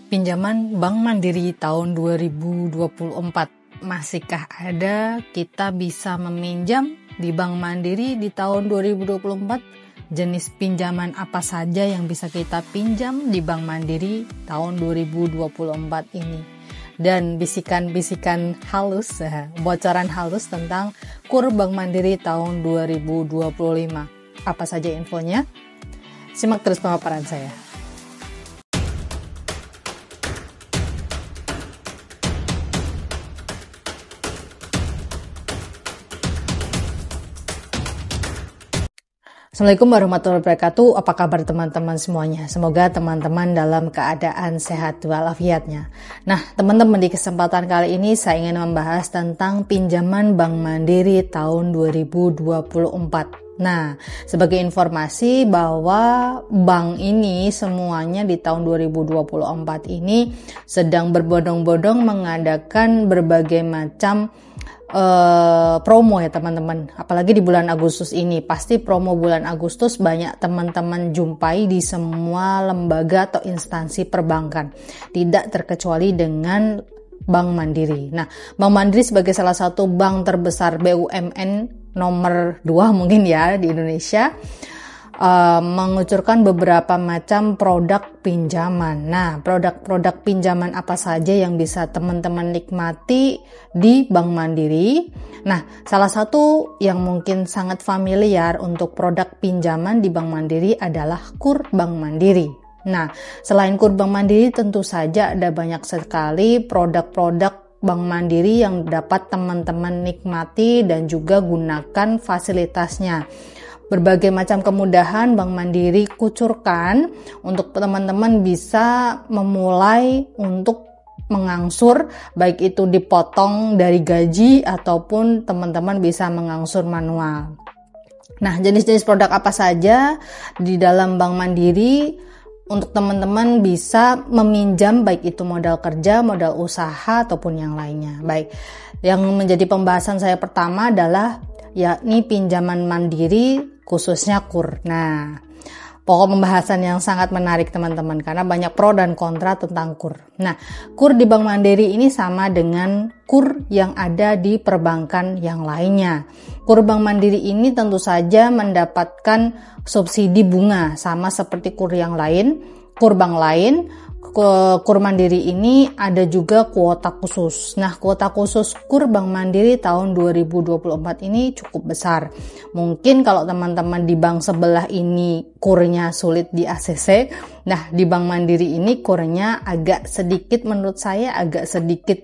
Pinjaman Bank Mandiri tahun 2024. Masihkah ada kita bisa meminjam di Bank Mandiri di tahun 2024? Jenis pinjaman apa saja yang bisa kita pinjam di Bank Mandiri tahun 2024 ini? Dan bisikan-bisikan halus, bocoran halus tentang KUR Bank Mandiri tahun 2025. Apa saja infonya? Simak terus pemaparan saya. Assalamualaikum warahmatullahi wabarakatuh. Apa kabar teman-teman semuanya? Semoga teman-teman dalam keadaan sehat walafiatnya. Nah, teman-teman, di kesempatan kali ini saya ingin membahas tentang pinjaman Bank Mandiri tahun 2024. Nah, sebagai informasi bahwa bank ini semuanya di tahun 2024 ini sedang berbondong-bondong mengadakan berbagai macam promo ya teman-teman. Apalagi di bulan Agustus ini, pasti promo bulan Agustus banyak teman-teman jumpai di semua lembaga atau instansi perbankan, tidak terkecuali dengan Bank Mandiri. Nah, Bank Mandiri sebagai salah satu bank terbesar BUMN nomor 2 mungkin ya di Indonesia, mengucurkan beberapa macam produk pinjaman. Nah, produk-produk pinjaman apa saja yang bisa teman-teman nikmati di Bank Mandiri? Nah, salah satu yang mungkin sangat familiar untuk produk pinjaman di Bank Mandiri adalah KUR Bank Mandiri. Nah, selain KUR Bank Mandiri tentu saja ada banyak sekali produk-produk Bank Mandiri yang dapat teman-teman nikmati dan juga gunakan fasilitasnya. Berbagai macam kemudahan Bank Mandiri kucurkan untuk teman-teman bisa memulai untuk mengangsur, baik itu dipotong dari gaji ataupun teman-teman bisa mengangsur manual. Nah, jenis-jenis produk apa saja di dalam Bank Mandiri untuk teman-teman bisa meminjam, baik itu modal kerja, modal usaha ataupun yang lainnya. Baik, yang menjadi pembahasan saya pertama adalah yakni pinjaman mandiri khususnya KUR. Nah, pokok pembahasan yang sangat menarik teman-teman karena banyak pro dan kontra tentang KUR. Nah, KUR di Bank Mandiri ini sama dengan KUR yang ada di perbankan yang lainnya. KUR Bank Mandiri ini tentu saja mendapatkan subsidi bunga sama seperti KUR yang lain, KUR bank lain. KUR Mandiri ini ada juga kuota khusus. Nah, kuota khusus KUR Bank Mandiri tahun 2024 ini cukup besar. Mungkin kalau teman-teman di bank sebelah ini KUR-nya sulit di ACC, nah di Bank Mandiri ini KUR-nya agak sedikit, menurut saya agak sedikit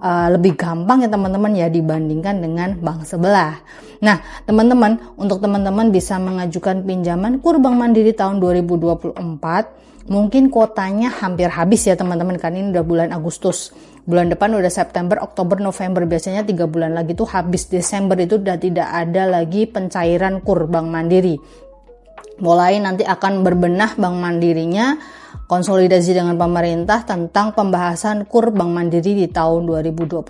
lebih gampang ya teman-teman ya dibandingkan dengan bank sebelah. Nah, teman-teman, untuk teman-teman bisa mengajukan pinjaman KUR Bank Mandiri tahun 2024, mungkin kuotanya hampir habis ya teman-teman, kan ini udah bulan Agustus. Bulan depan udah September, Oktober, November, biasanya 3 bulan lagi tuh habis. Desember itu udah tidak ada lagi pencairan KUR Bank Mandiri. Mulai nanti akan berbenah Bank Mandirinya, konsolidasi dengan pemerintah tentang pembahasan KUR Bank Mandiri di tahun 2025.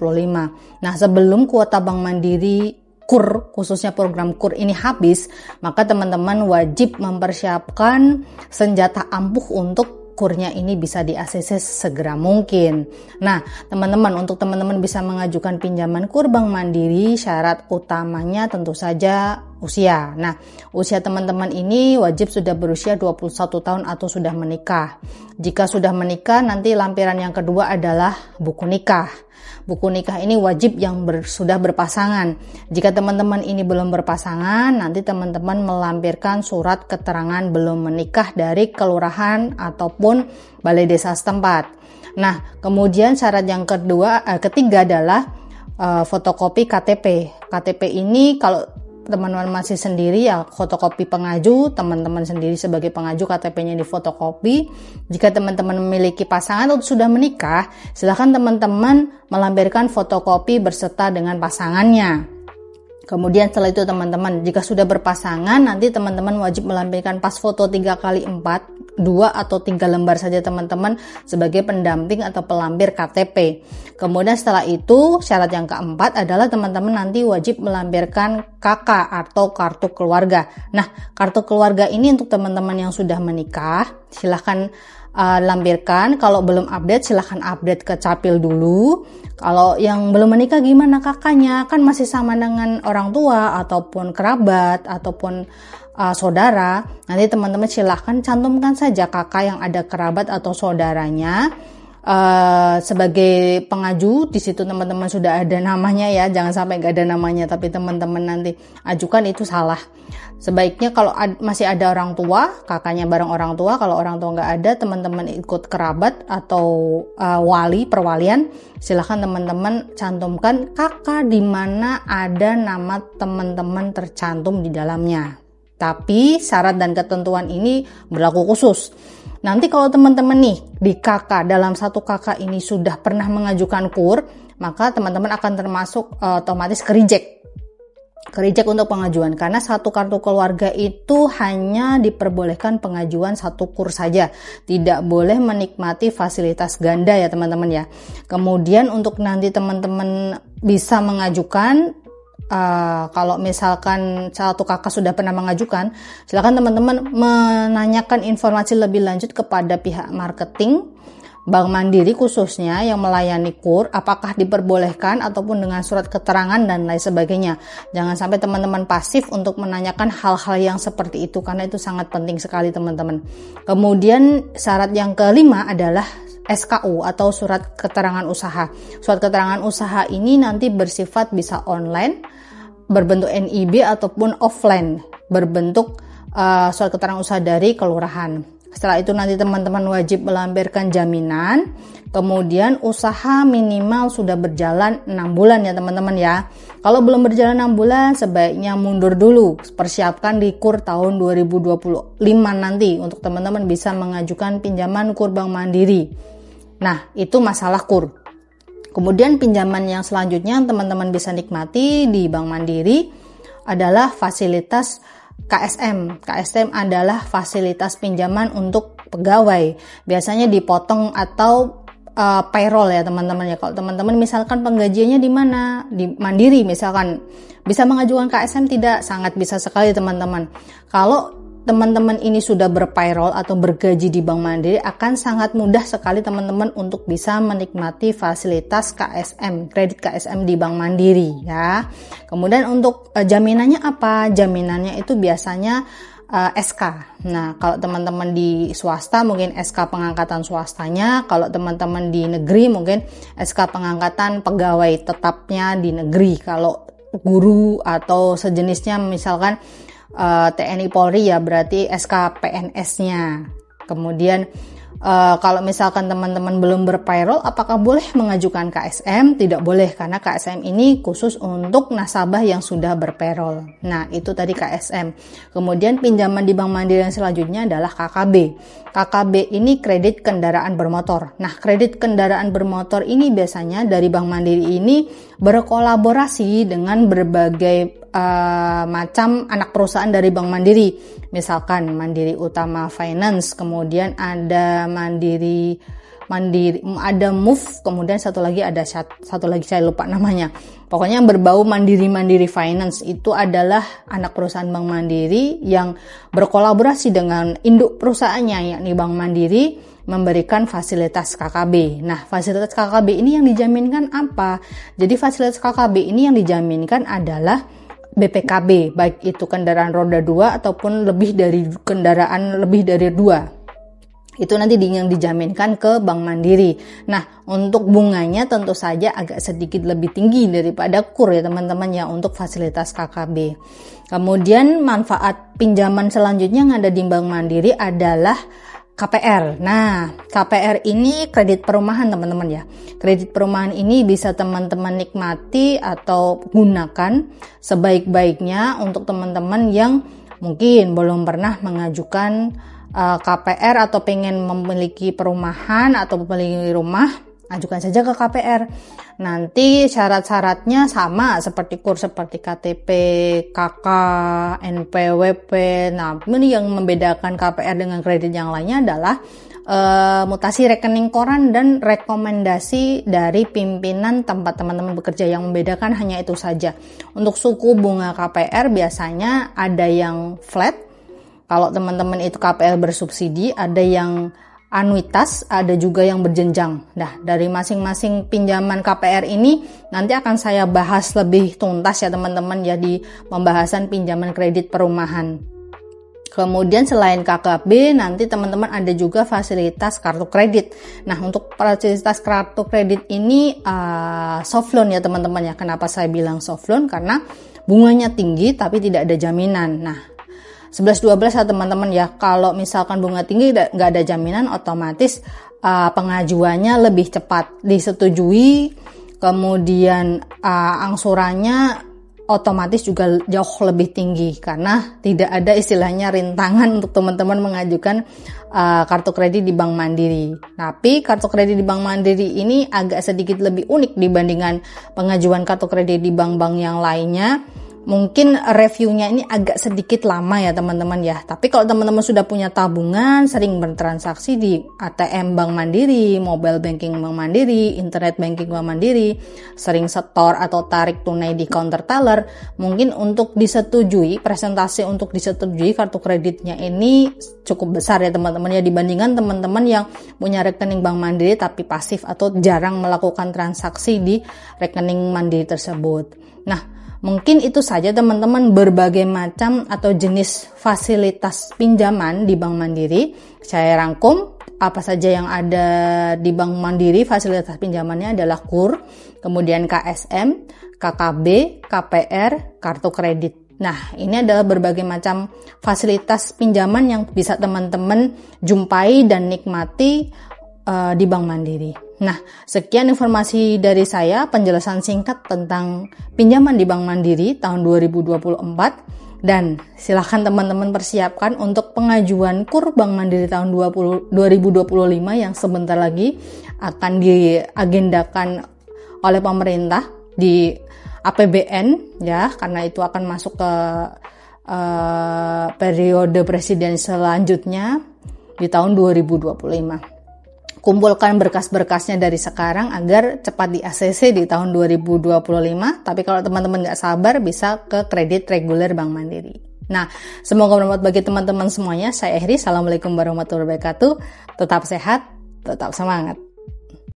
Nah, sebelum kuota Bank Mandiri KUR, khususnya program KUR ini habis, maka teman-teman wajib mempersiapkan senjata ampuh untuk KUR-nya ini bisa di ACC segera mungkin. Nah, teman-teman, untuk teman-teman bisa mengajukan pinjaman KUR Bank Mandiri, syarat utamanya tentu saja usia. Nah, usia teman-teman ini wajib sudah berusia 21 tahun atau sudah menikah. Jika sudah menikah, nanti lampiran yang kedua adalah buku nikah. Buku nikah ini wajib yang sudah berpasangan. Jika teman-teman ini belum berpasangan, nanti teman-teman melampirkan surat keterangan belum menikah dari kelurahan ataupun balai desa setempat. Nah, kemudian syarat yang ketiga adalah fotokopi KTP. KTP ini kalau teman-teman masih sendiri ya fotokopi pengaju, teman-teman sendiri sebagai pengaju KTP-nya difotokopi. Jika teman-teman memiliki pasangan atau sudah menikah, silakan teman-teman melampirkan fotokopi berserta dengan pasangannya. Kemudian setelah itu teman-teman, jika sudah berpasangan, nanti teman-teman wajib melampirkan pas foto 3x4, 2 atau 3 lembar saja teman-teman sebagai pendamping atau pelampir KTP. Kemudian setelah itu, syarat yang keempat adalah teman-teman nanti wajib melampirkan KK atau kartu keluarga. Nah, kartu keluarga ini untuk teman-teman yang sudah menikah, silahkan lampirkan. Kalau belum update silahkan update ke Capil dulu. Kalau yang belum menikah gimana kakaknya? Kan masih sama dengan orang tua ataupun kerabat ataupun saudara. Nanti teman-teman silahkan cantumkan saja kakak yang ada kerabat atau saudaranya sebagai pengaju. Di situ teman-teman sudah ada namanya ya, jangan sampai nggak ada namanya tapi teman-teman nanti ajukan, itu salah. Sebaiknya kalau masih ada orang tua, kakaknya bareng orang tua. Kalau orang tua nggak ada, teman-teman ikut kerabat atau wali perwalian, silahkan teman-teman cantumkan kakak di mana ada nama teman-teman tercantum di dalamnya. Tapi syarat dan ketentuan ini berlaku khusus. Nanti kalau teman-teman nih di kakak, dalam satu kakak ini sudah pernah mengajukan KUR, maka teman-teman akan termasuk otomatis ke-reject untuk pengajuan, karena satu kartu keluarga itu hanya diperbolehkan pengajuan satu KUR saja, tidak boleh menikmati fasilitas ganda ya teman-teman ya. Kemudian untuk nanti teman-teman bisa mengajukan, kalau misalkan satu kakak sudah pernah mengajukan, silakan teman-teman menanyakan informasi lebih lanjut kepada pihak marketing Bank Mandiri khususnya yang melayani KUR, apakah diperbolehkan ataupun dengan surat keterangan dan lain sebagainya. Jangan sampai teman-teman pasif untuk menanyakan hal-hal yang seperti itu, karena itu sangat penting sekali teman-teman. Kemudian syarat yang kelima adalah SKU atau surat keterangan usaha. Surat keterangan usaha ini nanti bersifat bisa online, berbentuk NIB ataupun offline, berbentuk surat keterangan usaha dari kelurahan. Setelah itu nanti teman-teman wajib melampirkan jaminan, kemudian usaha minimal sudah berjalan 6 bulan ya teman-teman ya. Kalau belum berjalan 6 bulan sebaiknya mundur dulu, persiapkan di KUR tahun 2025 nanti untuk teman-teman bisa mengajukan pinjaman KUR Bank Mandiri. Nah, itu masalah KUR. Kemudian pinjaman yang selanjutnya teman-teman bisa nikmati di Bank Mandiri adalah fasilitas KSM. KSM adalah fasilitas pinjaman untuk pegawai. Biasanya dipotong atau payroll ya teman-teman ya. Kalau teman-teman misalkan penggajiannya di mana? Di Mandiri misalkan, bisa mengajukan KSM tidak? Sangat bisa sekali teman-teman. Kalau teman-teman ini sudah berpayroll atau bergaji di Bank Mandiri, akan sangat mudah sekali teman-teman untuk bisa menikmati fasilitas KSM, kredit KSM di Bank Mandiri ya. Kemudian untuk jaminannya apa? Jaminannya itu biasanya SK. Nah, kalau teman-teman di swasta mungkin SK pengangkatan swastanya, kalau teman-teman di negeri mungkin SK pengangkatan pegawai tetapnya di negeri. Kalau guru atau sejenisnya misalkan TNI Polri ya berarti SK PNS-nya. Kemudian kalau misalkan teman-teman belum berpayroll, apakah boleh mengajukan KSM? Tidak boleh, karena KSM ini khusus untuk nasabah yang sudah berpayroll. Nah, itu tadi KSM. Kemudian pinjaman di Bank Mandiri yang selanjutnya adalah KKB. KKB ini kredit kendaraan bermotor. Nah, kredit kendaraan bermotor ini biasanya dari Bank Mandiri ini berkolaborasi dengan berbagai macam anak perusahaan dari Bank Mandiri. Misalkan Mandiri Utama Finance, kemudian ada Mandiri, ada Move, kemudian satu lagi saya lupa namanya. Pokoknya yang berbau Mandiri Finance itu adalah anak perusahaan Bank Mandiri yang berkolaborasi dengan induk perusahaannya yakni Bank Mandiri memberikan fasilitas KKB. Nah, fasilitas KKB ini yang dijaminkan apa? Jadi fasilitas KKB ini yang dijaminkan adalah BPKB, baik itu kendaraan roda 2 ataupun lebih dari 2. Itu nanti yang dijaminkan ke Bank Mandiri. Nah, untuk bunganya tentu saja agak sedikit lebih tinggi daripada KUR ya teman-teman ya untuk fasilitas KKB. Kemudian manfaat pinjaman selanjutnya yang ada di Bank Mandiri adalah KPR. Nah, KPR ini kredit perumahan teman-teman ya. Kredit perumahan ini bisa teman-teman nikmati atau gunakan sebaik-baiknya untuk teman-teman yang mungkin belum pernah mengajukan KPR atau pengen memiliki perumahan atau memiliki rumah. Ajukan saja ke KPR. Nanti syarat-syaratnya sama seperti KUR, seperti KTP, KK, NPWP. Nah, ini yang membedakan KPR dengan kredit yang lainnya adalah mutasi rekening koran dan rekomendasi dari pimpinan tempat teman-teman bekerja. Yang membedakan hanya itu saja. Untuk suku bunga KPR biasanya ada yang flat. Kalau teman-teman itu KPR bersubsidi, ada yang anuitas, ada juga yang berjenjang. Nah, dari masing-masing pinjaman KPR ini nanti akan saya bahas lebih tuntas ya teman-teman ya di pembahasan pinjaman kredit perumahan. Kemudian selain KKB, nanti teman-teman ada juga fasilitas kartu kredit. Nah, untuk fasilitas kartu kredit ini soft loan ya teman-teman ya. Kenapa saya bilang soft loan? Karena bunganya tinggi tapi tidak ada jaminan. Nah, 11-12 ya teman-teman ya, kalau misalkan bunga tinggi nggak ada jaminan, otomatis pengajuannya lebih cepat disetujui, kemudian angsurannya otomatis juga jauh lebih tinggi karena tidak ada istilahnya rintangan untuk teman-teman mengajukan kartu kredit di Bank Mandiri. Tapi kartu kredit di Bank Mandiri ini agak sedikit lebih unik dibandingkan pengajuan kartu kredit di bank-bank yang lainnya. Mungkin reviewnya ini agak sedikit lama ya teman-teman ya. Tapi kalau teman-teman sudah punya tabungan, sering bertransaksi di ATM Bank Mandiri, mobile banking Bank Mandiri, internet banking Bank Mandiri, sering setor atau tarik tunai di counter teller, mungkin untuk disetujui, presentasi untuk disetujui kartu kreditnya ini cukup besar ya teman-teman ya, dibandingkan teman-teman yang punya rekening Bank Mandiri tapi pasif atau jarang melakukan transaksi di rekening Mandiri tersebut. Nah, mungkin itu saja teman-teman berbagai macam atau jenis fasilitas pinjaman di Bank Mandiri. Saya rangkum apa saja yang ada di Bank Mandiri. Fasilitas pinjamannya adalah KUR, kemudian KSM, KKB, KPR, kartu kredit. Nah, ini adalah berbagai macam fasilitas pinjaman yang bisa teman-teman jumpai dan nikmati di Bank Mandiri. Nah, sekian informasi dari saya, penjelasan singkat tentang pinjaman di Bank Mandiri tahun 2024, dan silakan teman-teman persiapkan untuk pengajuan KUR Bank Mandiri tahun 2025 yang sebentar lagi akan diagendakan oleh pemerintah di APBN ya, karena itu akan masuk ke periode presiden selanjutnya di tahun 2025. Kumpulkan berkas-berkasnya dari sekarang agar cepat di ACC di tahun 2025. Tapi kalau teman-teman nggak sabar, bisa ke kredit reguler Bank Mandiri. Nah, semoga bermanfaat bagi teman-teman semuanya. Saya Ehri, Assalamualaikum warahmatullahi wabarakatuh. Tetap sehat, tetap semangat.